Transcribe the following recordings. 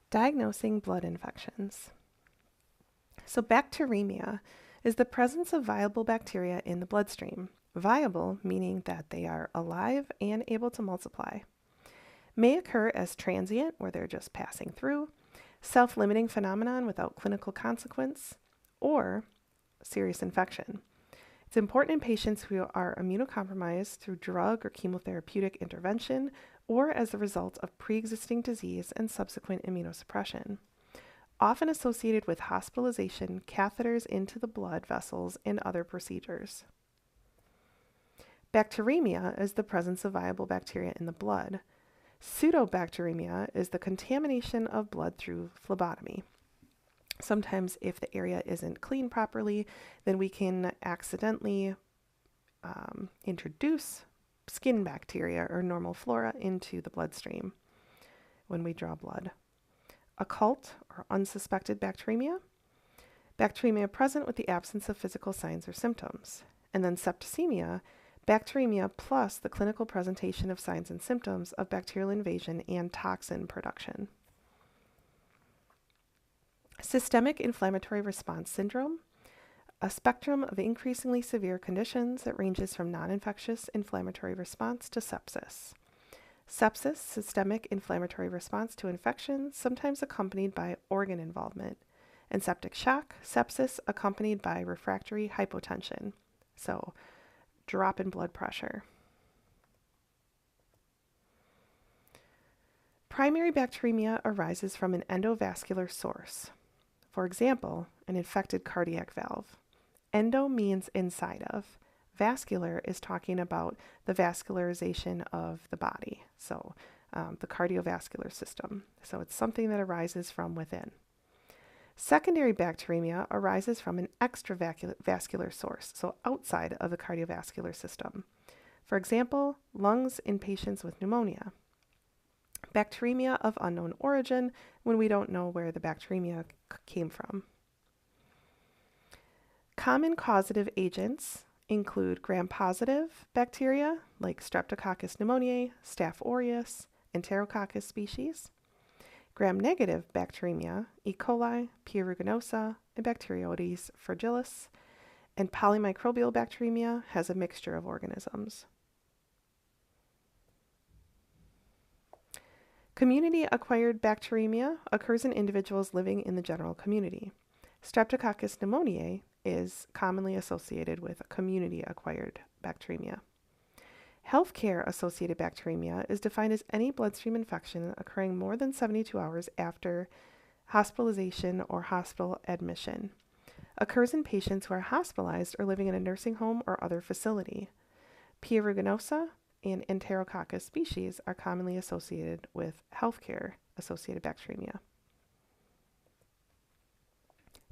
Diagnosing blood infections. So, bacteremia is the presence of viable bacteria in the bloodstream. Viable meaning that they are alive and able to multiply. May occur as transient, where they're just passing through, self-limiting phenomenon without clinical consequence, or serious infection. It's important in patients who are immunocompromised through drug or chemotherapeutic intervention or as a result of pre-existing disease and subsequent immunosuppression. Often associated with hospitalization, catheters into the blood vessels, and other procedures. Bacteremia is the presence of viable bacteria in the blood. Pseudobacteremia is the contamination of blood through phlebotomy. Sometimes if the area isn't cleaned properly, then we can accidentally introduce skin bacteria or normal flora into the bloodstream when we draw blood. Occult or unsuspected bacteremia. Bacteremia present with the absence of physical signs or symptoms. And then septicemia, bacteremia plus the clinical presentation of signs and symptoms of bacterial invasion and toxin production. Systemic inflammatory response syndrome, a spectrum of increasingly severe conditions that ranges from non-infectious inflammatory response to sepsis. Sepsis, systemic inflammatory response to infections, sometimes accompanied by organ involvement. And septic shock, sepsis accompanied by refractory hypotension, so drop in blood pressure. Primary bacteremia arises from an endovascular source. For example, an infected cardiac valve. Endo means inside of. Vascular is talking about the vascularization of the body, so the cardiovascular system. So it's something that arises from within. Secondary bacteremia arises from an extravascular source, so outside of the cardiovascular system. For example, lungs in patients with pneumonia. Bacteremia of unknown origin, when we don't know where the bacteremia came from. Common causative agents include gram-positive bacteria like Streptococcus pneumoniae, Staph aureus, Enterococcus species. Gram-negative bacteremia, E. coli, P. aeruginosa, and Bacteroides fragilis. And polymicrobial bacteremia has a mixture of organisms. Community-acquired bacteremia occurs in individuals living in the general community. Streptococcus pneumoniae is commonly associated with community-acquired bacteremia. Healthcare-associated bacteremia is defined as any bloodstream infection occurring more than 72 hours after hospitalization or hospital admission. Occurs in patients who are hospitalized or living in a nursing home or other facility. P. aeruginosa and Enterococcus species are commonly associated with healthcare-associated bacteremia.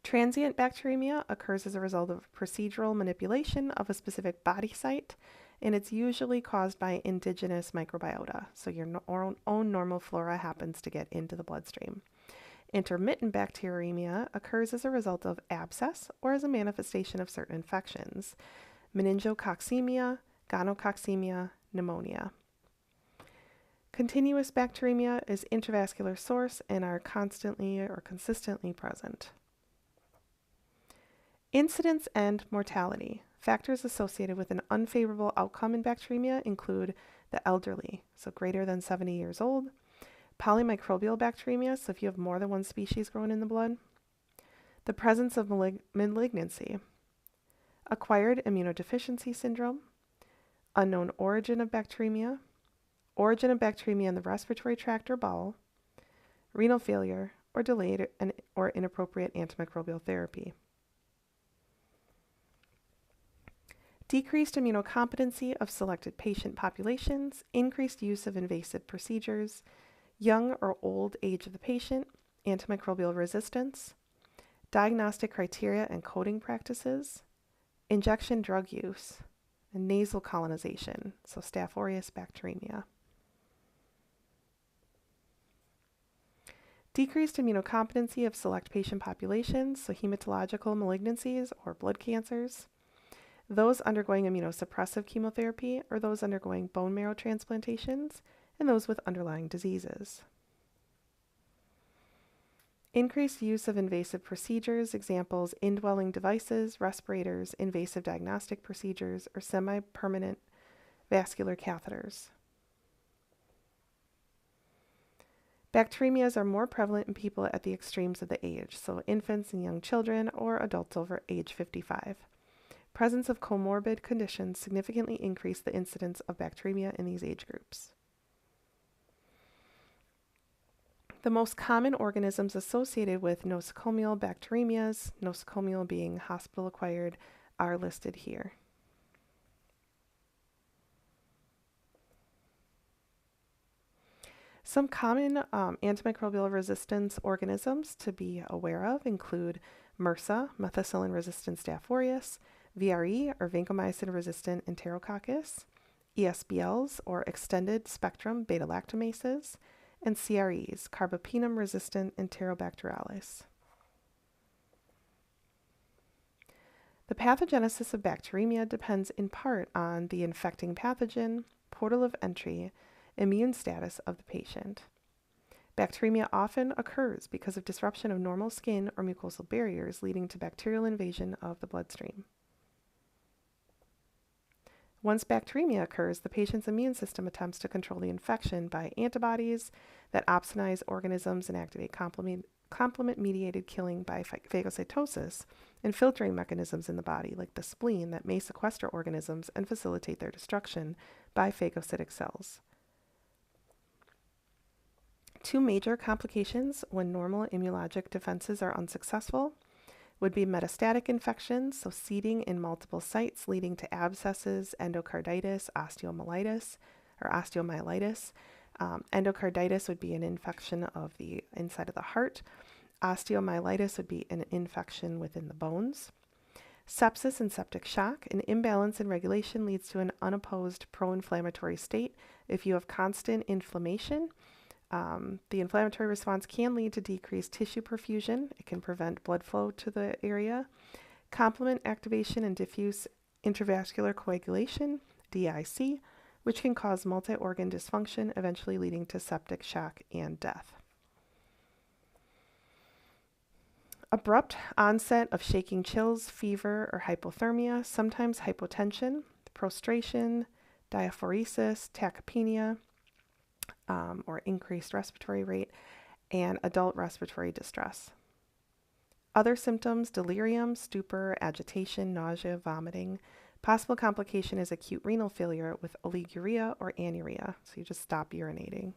Transient bacteremia occurs as a result of procedural manipulation of a specific body site, and it's usually caused by indigenous microbiota. So your own normal flora happens to get into the bloodstream. Intermittent bacteremia occurs as a result of abscess or as a manifestation of certain infections. Meningococcemia, gonococcemia, pneumonia. Continuous bacteremia is intravascular source and are constantly or consistently present. Incidence and mortality. Factors associated with an unfavorable outcome in bacteremia include the elderly, so greater than 70 years old, polymicrobial bacteremia, so if you have more than one species growing in the blood, the presence of malignancy, acquired immunodeficiency syndrome, unknown origin of bacteremia in the respiratory tract or bowel, renal failure, or delayed or inappropriate antimicrobial therapy. Decreased immunocompetency of selected patient populations, increased use of invasive procedures, young or old age of the patient, antimicrobial resistance, diagnostic criteria and coding practices, injection drug use, and nasal colonization, so Staph aureus bacteremia. Decreased immunocompetency of select patient populations, so hematological malignancies or blood cancers, those undergoing immunosuppressive chemotherapy or those undergoing bone marrow transplantations, and those with underlying diseases. Increased use of invasive procedures, examples indwelling devices, respirators, invasive diagnostic procedures, or semi-permanent vascular catheters. Bacteremias are more prevalent in people at the extremes of the age, so infants and young children or adults over age 55. Presence of comorbid conditions significantly increase the incidence of bacteremia in these age groups. The most common organisms associated with nosocomial bacteremias, nosocomial being hospital-acquired, are listed here. Some common antimicrobial resistance organisms to be aware of include MRSA, methicillin-resistant Staph aureus, VRE, or vancomycin-resistant Enterococcus, ESBLs, or extended spectrum beta-lactamases, and CREs, carbapenem-resistant Enterobacterales. The pathogenesis of bacteremia depends in part on the infecting pathogen, portal of entry, immune status of the patient. Bacteremia often occurs because of disruption of normal skin or mucosal barriers, leading to bacterial invasion of the bloodstream. Once bacteremia occurs, the patient's immune system attempts to control the infection by antibodies that opsonize organisms and activate complement-mediated killing by phagocytosis and filtering mechanisms in the body, like the spleen, that may sequester organisms and facilitate their destruction by phagocytic cells. Two major complications when normal immunologic defenses are unsuccessful would be metastatic infections, so seeding in multiple sites leading to abscesses, endocarditis, osteomyelitis. Endocarditis would be an infection of the inside of the heart. Osteomyelitis would be an infection within the bones. Sepsis and septic shock. An imbalance in regulation leads to an unopposed pro-inflammatory state. If you have constant inflammation, the inflammatory response can lead to decreased tissue perfusion. It can prevent blood flow to the area. Complement activation and diffuse intravascular coagulation, DIC, which can cause multi-organ dysfunction, eventually leading to septic shock and death. Abrupt onset of shaking chills, fever, or hypothermia, sometimes hypotension, prostration, diaphoresis, tachypnea, or increased respiratory rate, and adult respiratory distress. Other symptoms: delirium, stupor, agitation, nausea, vomiting. Possible complication is acute renal failure with oliguria or anuria, so you just stop urinating.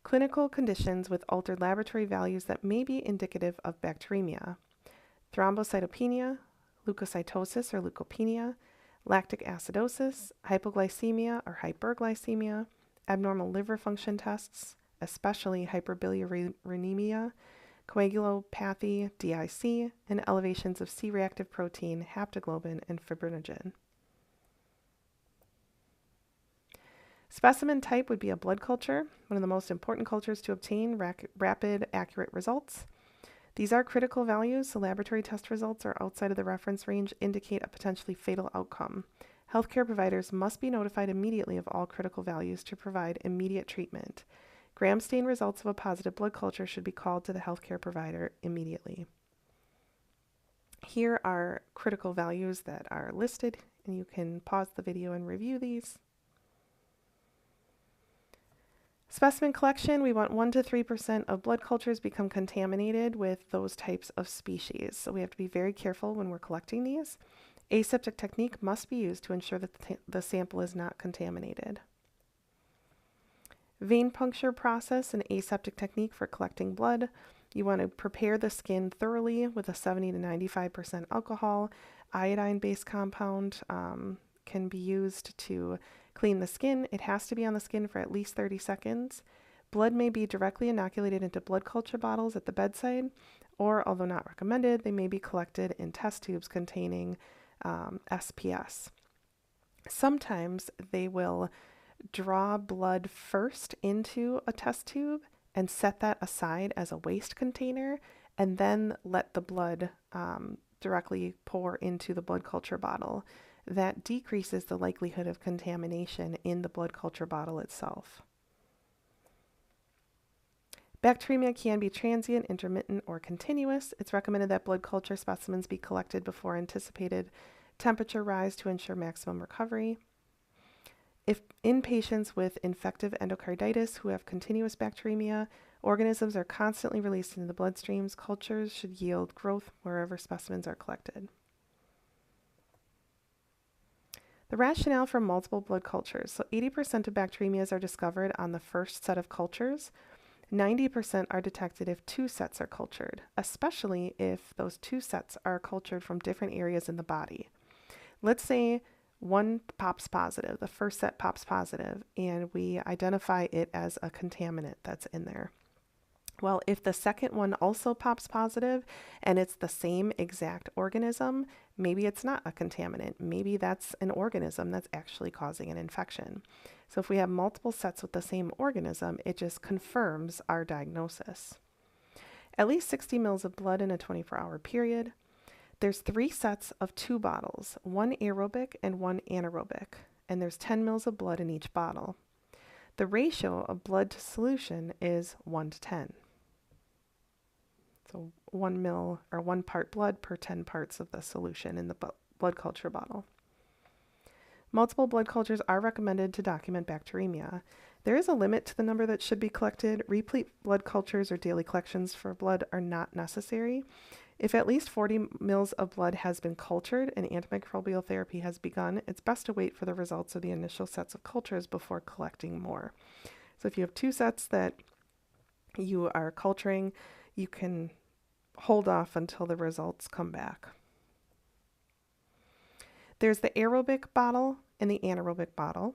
Clinical conditions with altered laboratory values that may be indicative of bacteremia: thrombocytopenia, leukocytosis or leukopenia, lactic acidosis, hypoglycemia or hyperglycemia, abnormal liver function tests, especially hyperbilirubinemia, coagulopathy, DIC, and elevations of C-reactive protein, haptoglobin, and fibrinogen. Specimen type would be a blood culture, one of the most important cultures to obtain rapid, accurate results. These are critical values, so laboratory test results are outside of the reference range indicate a potentially fatal outcome. Healthcare providers must be notified immediately of all critical values to provide immediate treatment. Gram stain results of a positive blood culture should be called to the healthcare provider immediately. Here are critical values that are listed, and you can pause the video and review these. Specimen collection, we want 1 to 3% of blood cultures become contaminated with those types of species. So we have to be very careful when we're collecting these. Aseptic technique must be used to ensure that the sample is not contaminated. Vein puncture process, an aseptic technique for collecting blood. You want to prepare the skin thoroughly with a 70 to 95% alcohol. Iodine-based compound can be used to clean the skin. It has to be on the skin for at least 30 seconds. Blood may be directly inoculated into blood culture bottles at the bedside, or, although not recommended, they may be collected in test tubes containing SPS. Sometimes they will draw blood first into a test tube and set that aside as a waste container, and then let the blood directly pour into the blood culture bottle. that decreases the likelihood of contamination in the blood culture bottle itself. Bacteremia can be transient, intermittent, or continuous. It's recommended that blood culture specimens be collected before anticipated temperature rise to ensure maximum recovery. If in patients with infective endocarditis who have continuous bacteremia, organisms are constantly released into the bloodstreams, cultures should yield growth wherever specimens are collected. The rationale for multiple blood cultures. So 80% of bacteremias are discovered on the first set of cultures. 90% are detected if two sets are cultured, especially if those two sets are cultured from different areas in the body. Let's say one pops positive, the first set pops positive, and we identify it as a contaminant that's in there. Well, if the second one also pops positive and it's the same exact organism, maybe it's not a contaminant. Maybe that's an organism that's actually causing an infection. So if we have multiple sets with the same organism, it just confirms our diagnosis. At least 60 mils of blood in a 24-hour period. There's 3 sets of 2 bottles, one aerobic and one anaerobic, and there's 10 mils of blood in each bottle. The ratio of blood to solution is 1:10. So 1 mil or 1 part blood per 10 parts of the solution in the blood culture bottle. Multiple blood cultures are recommended to document bacteremia. There is a limit to the number that should be collected. Repeat blood cultures or daily collections for blood are not necessary. If at least 40 mils of blood has been cultured and antimicrobial therapy has begun, it's best to wait for the results of the initial sets of cultures before collecting more. So if you have 2 sets that you are culturing, you can hold off until the results come back. There's the aerobic bottle and the anaerobic bottle.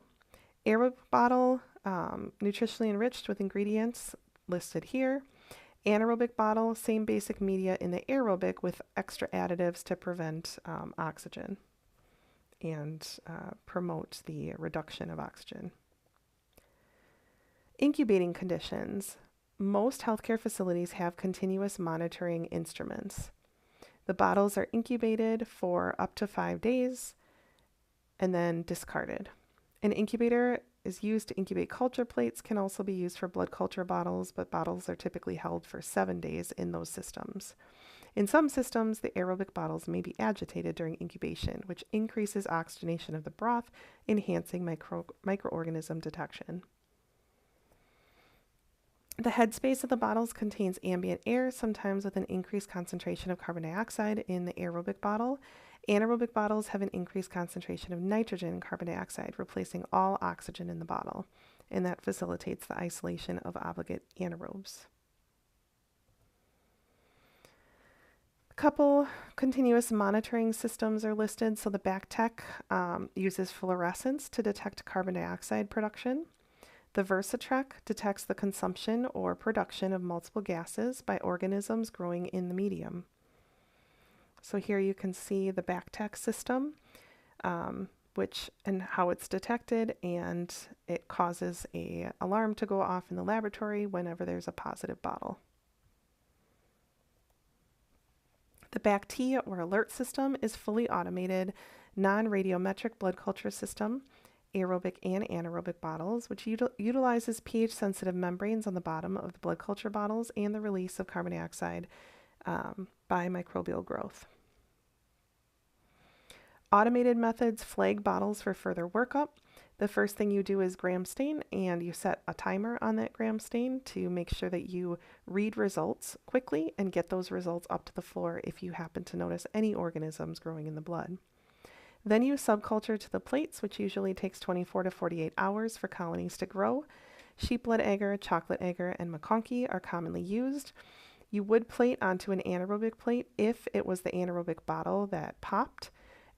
Aerobic bottle, nutritionally enriched with ingredients listed here. Anaerobic bottle, same basic media in the aerobic with extra additives to prevent oxygen and promote the reduction of oxygen. Incubating conditions. Most healthcare facilities have continuous monitoring instruments. The bottles are incubated for up to 5 days and then discarded. An incubator is used to incubate culture plates, can also be used for blood culture bottles, but bottles are typically held for 7 days in those systems. In some systems, the aerobic bottles may be agitated during incubation, which increases oxygenation of the broth, enhancing microorganism detection. The headspace of the bottles contains ambient air, sometimes with an increased concentration of carbon dioxide in the aerobic bottle. Anaerobic bottles have an increased concentration of nitrogen and carbon dioxide, replacing all oxygen in the bottle, and that facilitates the isolation of obligate anaerobes. A couple continuous monitoring systems are listed. So the BACTEC uses fluorescence to detect carbon dioxide production. The VersaTrek detects the consumption or production of multiple gases by organisms growing in the medium. So here you can see the BACTEC system, which and how it's detected, and it causes an alarm to go off in the laboratory whenever there's a positive bottle. The BACT or alert system is fully automated, non-radiometric blood culture system, aerobic and anaerobic bottles, which utilizes pH-sensitive membranes on the bottom of the blood culture bottles and the release of carbon dioxide by microbial growth. Automated methods flag bottles for further workup. The first thing you do is gram stain, and you set a timer on that gram stain to make sure that you read results quickly and get those results up to the floor if you happen to notice any organisms growing in the blood. Then you subculture to the plates, which usually takes 24 to 48 hours for colonies to grow. Sheep blood agar, chocolate agar, and McConkey are commonly used. You would plate onto an anaerobic plate if it was the anaerobic bottle that popped.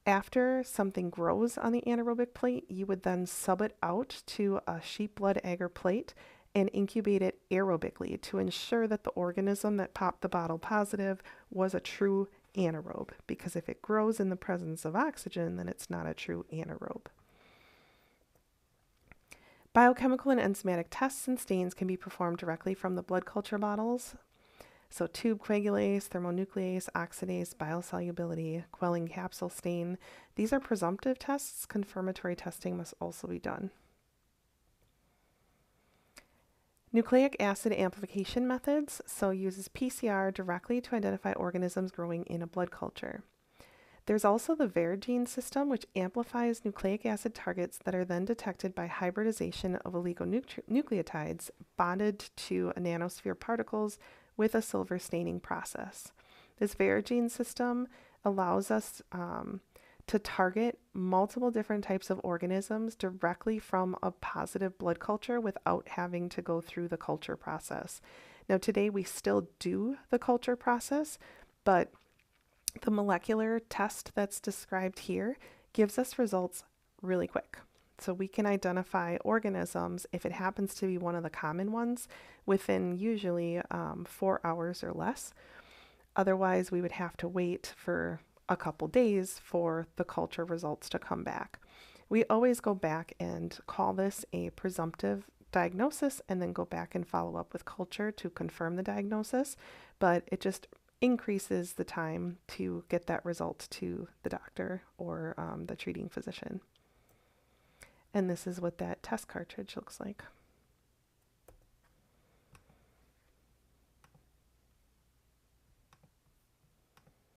After something grows on the anaerobic plate, you would then sub it out to a sheep blood agar plate and incubate it aerobically to ensure that the organism that popped the bottle positive was a true anaerobe, because if it grows in the presence of oxygen, then it's not a true anaerobe. Biochemical and enzymatic tests and stains can be performed directly from the blood culture bottles. So tube coagulase, thermonuclease, oxidase, biosolubility, quelling capsule stain. These are presumptive tests. Confirmatory testing must also be done. Nucleic acid amplification methods, so uses PCR directly to identify organisms growing in a blood culture. There's also the Verigene system, which amplifies nucleic acid targets that are then detected by hybridization of oligonucleotides bonded to nanosphere particles with a silver staining process. This Verigene system allows us to target multiple different types of organisms directly from a positive blood culture without having to go through the culture process. Now, today we still do the culture process, but the molecular test that's described here gives us results really quick. So we can identify organisms, if it happens to be one of the common ones, within usually 4 hours or less. Otherwise, we would have to wait for a couple days for the culture results to come back. We always go back and call this a presumptive diagnosis and then go back and follow up with culture to confirm the diagnosis, but it just increases the time to get that result to the doctor or the treating physician. And this is what that test cartridge looks like.